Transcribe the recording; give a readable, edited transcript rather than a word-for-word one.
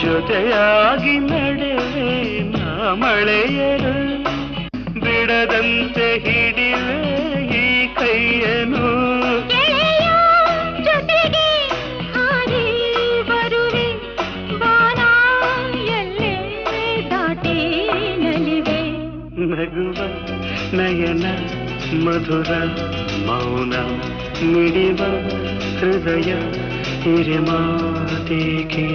ಜೊತೆಯಾಗಿ ನಡೆವೆ ನಾ ಮಳೆಯರು ಬಿಡದಂತೆ ಹಿಡಿವೆ ಈ ಕೈಯನು ಜೊತೆಗೆ ಹಾರಿ ಬರುವೆ ಬಾನ ಎಲ್ಲೇ ದಾಟಿ ನಲಿವೆ ನಗುವ ನಯನ ಮಧುರ ಮೌನ ಮಿಡಿವ ಹೃದಯ ಹಿರಿಮಾತೇಕೆ